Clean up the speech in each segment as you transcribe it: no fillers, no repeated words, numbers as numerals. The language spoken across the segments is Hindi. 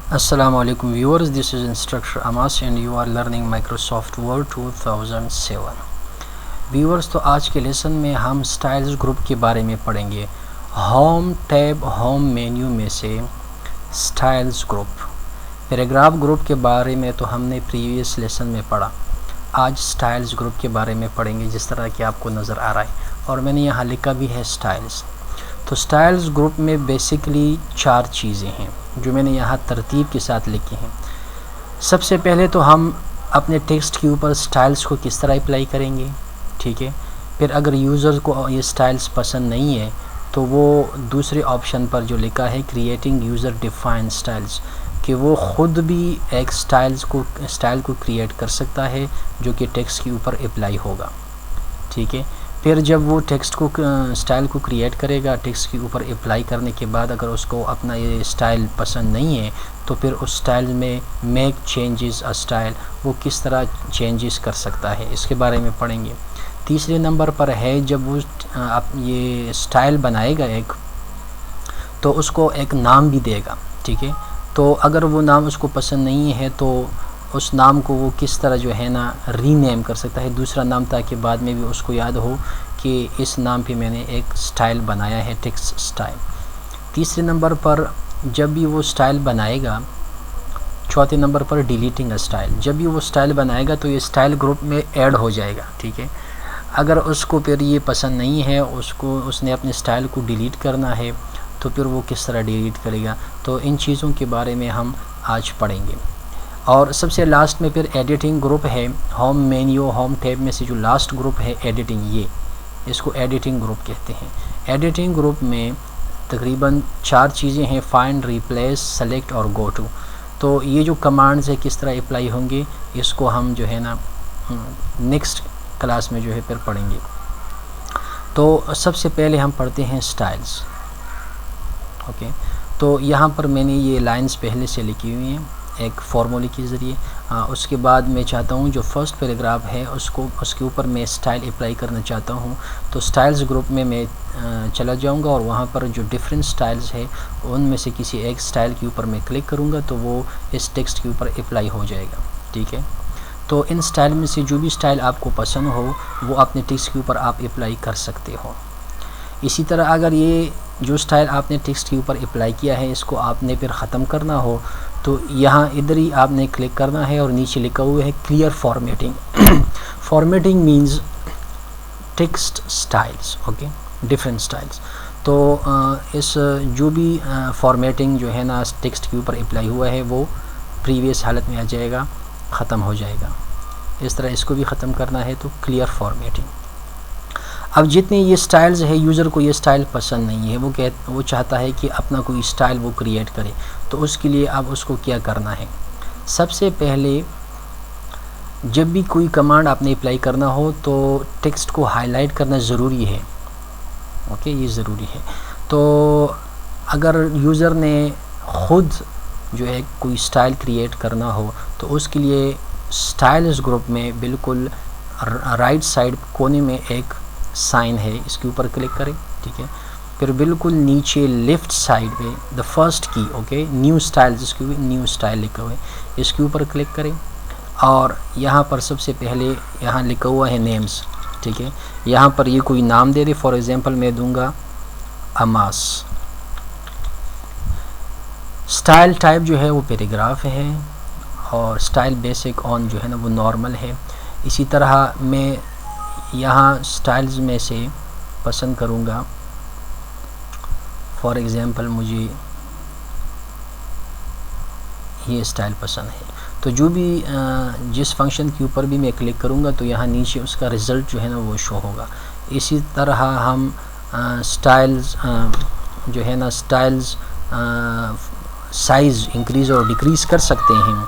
Assalamualaikum viewers, this is instructor Amas and you are learning Microsoft Word 2007। Viewers, तो आज के लेसन में हम स्टाइल्स ग्रुप के बारे में पढ़ेंगे। होम टैब होम मेन्यू में से स्टाइल्स ग्रुप, पैराग्राफ ग्रुप के बारे में तो हमने प्रीवियस लेसन में पढ़ा। आज स्टाइल्स ग्रुप के बारे में पढ़ेंगे जिस तरह कि आपको नज़र आ रहा है, और मैंने यहाँ लिखा भी है स्टाइल्स। तो स्टाइल्स ग्रुप में बेसिकली 4 चीज़ें हैं जो मैंने यहाँ तरतीब के साथ लिखी हैं। सबसे पहले तो हम अपने टेक्स्ट के ऊपर स्टाइल्स को किस तरह अप्लाई करेंगे, ठीक है। फिर अगर यूज़र को ये स्टाइल्स पसंद नहीं है तो वो दूसरे ऑप्शन पर जो लिखा है क्रिएटिंग यूज़र डिफाइंड स्टाइल्स, कि वो ख़ुद भी एक स्टाइल को क्रिएट कर सकता है जो कि टेक्स्ट के ऊपर अप्लाई होगा, ठीक है। फिर जब वो टेक्स्ट को स्टाइल को क्रिएट करेगा, टेक्स्ट के ऊपर अप्लाई करने के बाद अगर उसको अपना ये स्टाइल पसंद नहीं है तो फिर उस स्टाइल में मेक चेंजेस अ स्टाइल, वो किस तरह चेंजेस कर सकता है, इसके बारे में पढ़ेंगे। तीसरे नंबर पर है जब वो ये स्टाइल बनाएगा एक, तो उसको एक नाम भी देगा, ठीक है। तो अगर वो नाम उसको पसंद नहीं है तो उस नाम को वो किस तरह जो है ना रीनेम कर सकता है दूसरा नाम, ताकि बाद में भी उसको याद हो कि इस नाम पे मैंने एक स्टाइल बनाया है, टेक्स्ट स्टाइल। तीसरे नंबर पर जब भी वो स्टाइल बनाएगा, चौथे नंबर पर डिलीटिंग अ स्टाइल, जब भी वो स्टाइल बनाएगा तो ये स्टाइल ग्रुप में ऐड हो जाएगा, ठीक है। अगर उसको फिर ये पसंद नहीं है, उसने अपने स्टाइल को डिलीट करना है तो फिर वो किस तरह डिलीट करेगा। तो इन चीज़ों के बारे में हम आज पढ़ेंगे। और सबसे लास्ट में फिर एडिटिंग ग्रुप है। होम मेन्यू होम टैब में से जो लास्ट ग्रुप है एडिटिंग, ये इसको एडिटिंग ग्रुप कहते हैं। एडिटिंग ग्रुप में तकरीबन 4 चीज़ें हैं, फाइंड, रिप्लेस, सेलेक्ट और गो टू। तो ये जो कमांड्स है किस तरह अप्लाई होंगे इसको हम जो है ना नेक्स्ट क्लास में जो है फिर पढ़ेंगे। तो सबसे पहले हम पढ़ते हैं स्टाइल्स, ओके। तो यहाँ पर मैंने ये लाइंस पहले से लिखी हुई हैं एक फार्मूले के ज़रिए। उसके बाद मैं चाहता हूँ जो फर्स्ट पैराग्राफ है उसके ऊपर मैं स्टाइल अप्लाई करना चाहता हूँ। तो स्टाइल्स ग्रुप में मैं चला जाऊँगा और वहाँ पर जो डिफरेंट स्टाइल्स है उनमें से किसी एक स्टाइल के ऊपर मैं क्लिक करूँगा तो वो इस टेक्स्ट के ऊपर अप्लाई हो जाएगा, ठीक है। तो इन स्टाइल में से जो भी स्टाइल आपको पसंद हो वो अपने टेक्स्ट के ऊपर आप अप्लाई कर सकते हो। इसी तरह अगर ये जो स्टाइल आपने टेक्स्ट के ऊपर अप्लाई किया है इसको आपने फिर ख़त्म करना हो तो यहाँ इधर ही आपने क्लिक करना है और नीचे लिखा हुआ है clear formatting. Formatting means text styles, okay, different styles. तो इस जो भी फॉर्मेटिंग जो है ना टेक्स्ट के ऊपर अप्लाई हुआ है वो प्रीवियस हालत में आ जाएगा, ख़त्म हो जाएगा। इस तरह इसको भी ख़त्म करना है तो क्लियर फॉर्मेटिंग। अब जितने ये स्टाइल्स है, यूज़र को ये स्टाइल पसंद नहीं है, वो चाहता है कि अपना कोई स्टाइल वो क्रिएट करे, तो उसके लिए अब उसको क्या करना है। सबसे पहले जब भी कोई कमांड आपने अप्लाई करना हो तो टेक्स्ट को हाईलाइट करना ज़रूरी है, ओके, ये ज़रूरी है। तो अगर यूज़र ने ख़ुद जो है कोई स्टाइल क्रिएट करना हो तो उसके लिए स्टाइल्स ग्रुप में बिल्कुल राइट साइड कोने में एक साइन है, इसके ऊपर क्लिक करें, ठीक है। फिर बिल्कुल नीचे लेफ़्ट साइड पे द फर्स्ट की, ओके, न्यू स्टाइल, जिसके न्यू स्टाइल लिखा हुआ है इसके ऊपर क्लिक करें। और यहाँ पर सबसे पहले यहाँ लिखा हुआ है नेम्स, ठीक है। यहाँ पर ये कोई नाम दे दे, फॉर एग्ज़ाम्पल मैं दूंगा अमास। स्टाइल टाइप जो है वो पैराग्राफ है और स्टाइल बेसिक ऑन जो है ना वो नॉर्मल है। इसी तरह मैं यहाँ स्टाइल्स में से पसंद करूँगा, फॉर एग्ज़ाम्पल मुझे ये स्टाइल पसंद है। तो जो भी जिस फंक्शन के ऊपर भी मैं क्लिक करूँगा तो यहाँ नीचे उसका रिज़ल्ट जो है ना वो शो होगा। इसी तरह हम स्टाइल्स जो है ना स्टाइल्स साइज़ इंक्रीज़ और डिक्रीज़ कर सकते हैं।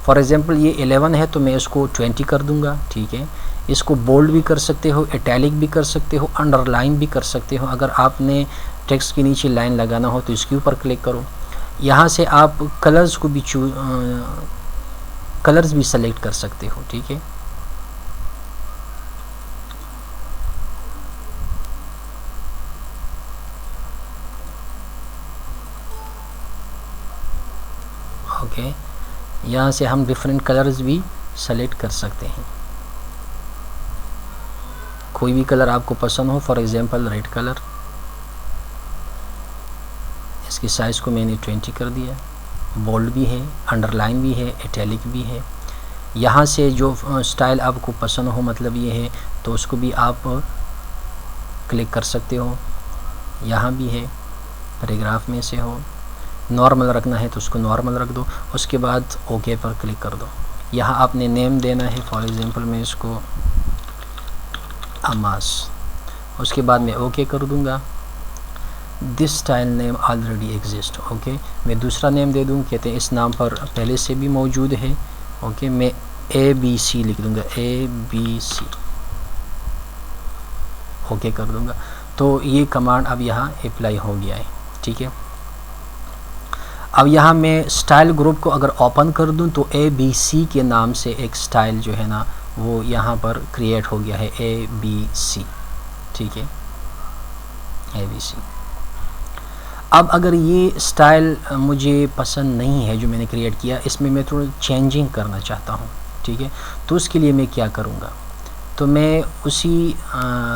फॉर एग्ज़ाम्पल ये 11 है तो मैं इसको 20 कर दूँगा, ठीक है। इसको बोल्ड भी कर सकते हो, इटैलिक भी कर सकते हो, अंडरलाइन भी कर सकते हो। अगर आपने टेक्स्ट के नीचे लाइन लगाना हो तो इसके ऊपर क्लिक करो। यहाँ से आप कलर्स को भी कलर्स भी सेलेक्ट कर सकते हो, ठीक है। ओके। यहाँ से हम डिफरेंट कलर्स भी सेलेक्ट कर सकते हैं, कोई भी कलर आपको पसंद हो, फॉर एग्जांपल रेड कलर। इसकी साइज़ को मैंने 20 कर दिया। बोल्ड भी है, अंडरलाइन भी है, इटैलिक भी है। यहाँ से जो स्टाइल आपको पसंद हो, मतलब ये है, तो उसको भी आप क्लिक कर सकते हो। यहाँ भी है, पैराग्राफ में से हो, नॉर्मल रखना है तो उसको नॉर्मल रख दो, उसके बाद ओके पर क्लिक कर दो। यहाँ आपने नेम देना है, फॉर एग्जांपल मैं इसको अमास, उसके बाद मैं ओके कर दूँगा। This style name already exist, okay. मैं दूसरा नेम दे दूँ, कहते हैं इस नाम पर पहले से भी मौजूद है, ओके। मैं ABC लिख दूँगा, ABC, ओके कर दूँगा। तो ये कमांड अब यहाँ अप्लाई हो गया है, ठीक है। अब यहाँ मैं स्टाइल ग्रुप को अगर ओपन कर दूँ तो ABC के नाम से एक स्टाइल जो है ना वो यहाँ पर क्रिएट हो गया है, ABC, ठीक है, ABC। अब अगर ये स्टाइल मुझे पसंद नहीं है जो मैंने क्रिएट किया, इसमें मैं थोड़ा चेंजिंग करना चाहता हूँ, ठीक है। तो उसके लिए मैं क्या करूँगा, तो मैं उसी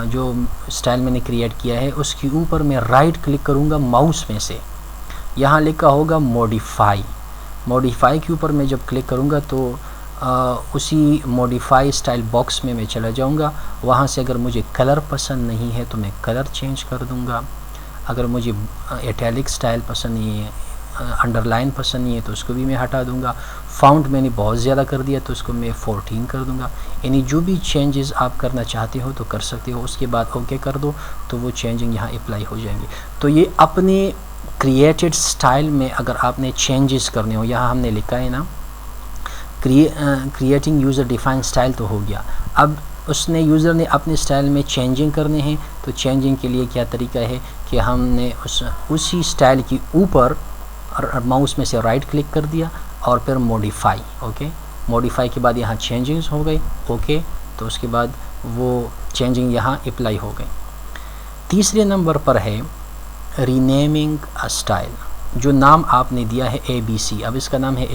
जो स्टाइल मैंने क्रिएट किया है उसके ऊपर मैं राइट क्लिक करूँगा माउस में से। यहाँ लिखा होगा मॉडिफाई। मॉडिफाई के ऊपर मैं जब क्लिक करूँगा तो उसी मॉडिफाई स्टाइल बॉक्स में मैं चला जाऊँगा। वहाँ से अगर मुझे कलर पसंद नहीं है तो मैं कलर चेंज कर दूँगा। अगर मुझे इटैलिक स्टाइल पसंद नहीं है, अंडरलाइन पसंद नहीं है तो उसको भी मैं हटा दूँगा। फ़ॉन्ट मैंने बहुत ज़्यादा कर दिया तो उसको मैं 14 कर दूँगा। यानी जो भी चेंजेस आप करना चाहते हो तो कर सकते हो। उसके बाद ओके कर दो तो वो चेंजिंग यहाँ अप्लाई हो जाएंगे। तो ये अपने क्रिएटेड स्टाइल में अगर आपने चेंजेस करने हो, यहाँ हमने लिखा है ना क्रिएटिंग यूज़र डिफाइंड स्टाइल, तो हो गया। अब उसने यूज़र ने अपने स्टाइल में चेंजिंग करने हैं तो चेंजिंग के लिए क्या तरीका है कि हमने उसी स्टाइल के ऊपर माउस में से राइट क्लिक कर दिया और फिर मॉडिफाई, ओके। मॉडिफाई के बाद यहाँ चेंजिंग्स हो गई, ओके। तो उसके बाद वो चेंजिंग यहाँ अप्लाई हो गई। तीसरे नंबर पर है रीनेमिंग अ स्टाइल। जो नाम आपने दिया है ABC, अब इसका नाम है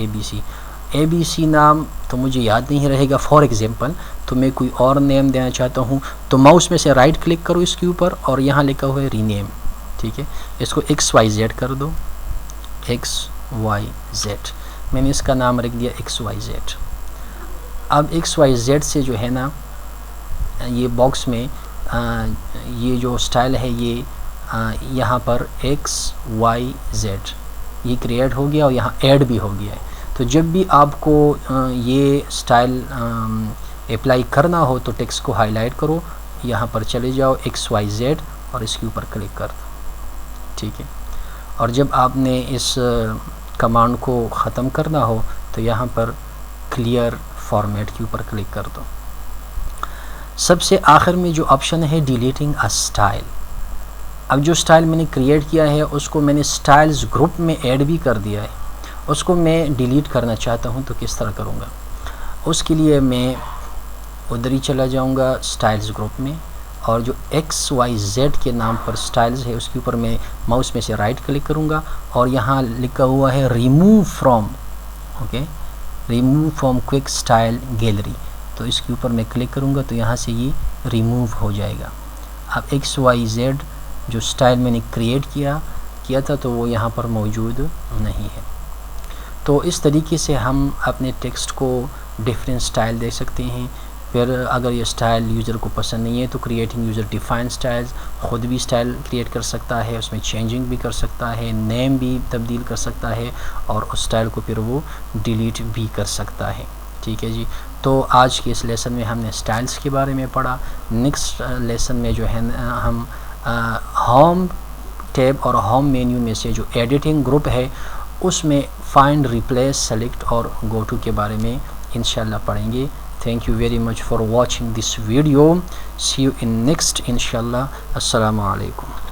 ABC नाम तो मुझे याद नहीं रहेगा, फॉर एग्जांपल तो मैं कोई और नेम देना चाहता हूँ तो माउस में से राइट क्लिक करो इसके ऊपर और यहाँ लिखा हुआ है रीनेम, ठीक है। इसको XYZ कर दो, XYZ। मैंने इसका नाम रख दिया XYZ। अब XYZ से जो है ना ये बॉक्स में ये जो स्टाइल है ये यहाँ पर XYZ ये क्रिएट हो गया और यहाँ ऐड भी हो गया है। तो जब भी आपको ये स्टाइल अप्लाई करना हो तो टेक्स्ट को हाईलाइट करो, यहाँ पर चले जाओ XYZ और इसके ऊपर क्लिक कर दो, ठीक है। और जब आपने इस कमांड को ख़त्म करना हो तो यहाँ पर क्लियर फॉर्मेट के ऊपर क्लिक कर दो। सबसे आखिर में जो ऑप्शन है डिलीटिंग अ स्टाइल। अब जो स्टाइल मैंने क्रिएट किया है उसको मैंने स्टाइल्स ग्रुप में ऐड भी कर दिया है, उसको मैं डिलीट करना चाहता हूँ तो किस तरह करूँगा। उसके लिए मैं उधर ही चला जाऊँगा स्टाइल्स ग्रुप में और जो XYZ के नाम पर स्टाइल्स है उसके ऊपर मैं माउस में से राइट क्लिक करूँगा और यहाँ लिखा हुआ है remove from, okay, remove from quick style gallery. तो इसके ऊपर मैं क्लिक करूँगा तो यहाँ से ये रिमूव हो जाएगा। अब XYZ जो स्टाइल मैंने क्रिएट किया था तो वो यहाँ पर मौजूद नहीं है। तो इस तरीके से हम अपने टेक्स्ट को डिफरेंट स्टाइल दे सकते हैं। फिर अगर ये स्टाइल यूज़र को पसंद नहीं है तो क्रिएटिंग यूज़र डिफाइंड स्टाइल्स, ख़ुद भी स्टाइल क्रिएट कर सकता है, उसमें चेंजिंग भी कर सकता है, नेम भी तब्दील कर सकता है और उस स्टाइल को फिर वो डिलीट भी कर सकता है, ठीक है जी। तो आज के इस लेसन में हमने स्टाइल्स के बारे में पढ़ा। नेक्स्ट लेसन में जो है हम होम टैब और होम मेन्यू में से जो एडिटिंग ग्रुप है उसमें फाइंड, रिप्लेस, सेलेक्ट और गो टू के बारे में इंशाल्लाह पढ़ेंगे। Thank you very much for watching this video. See you in next inshallah. Assalamu alaikum.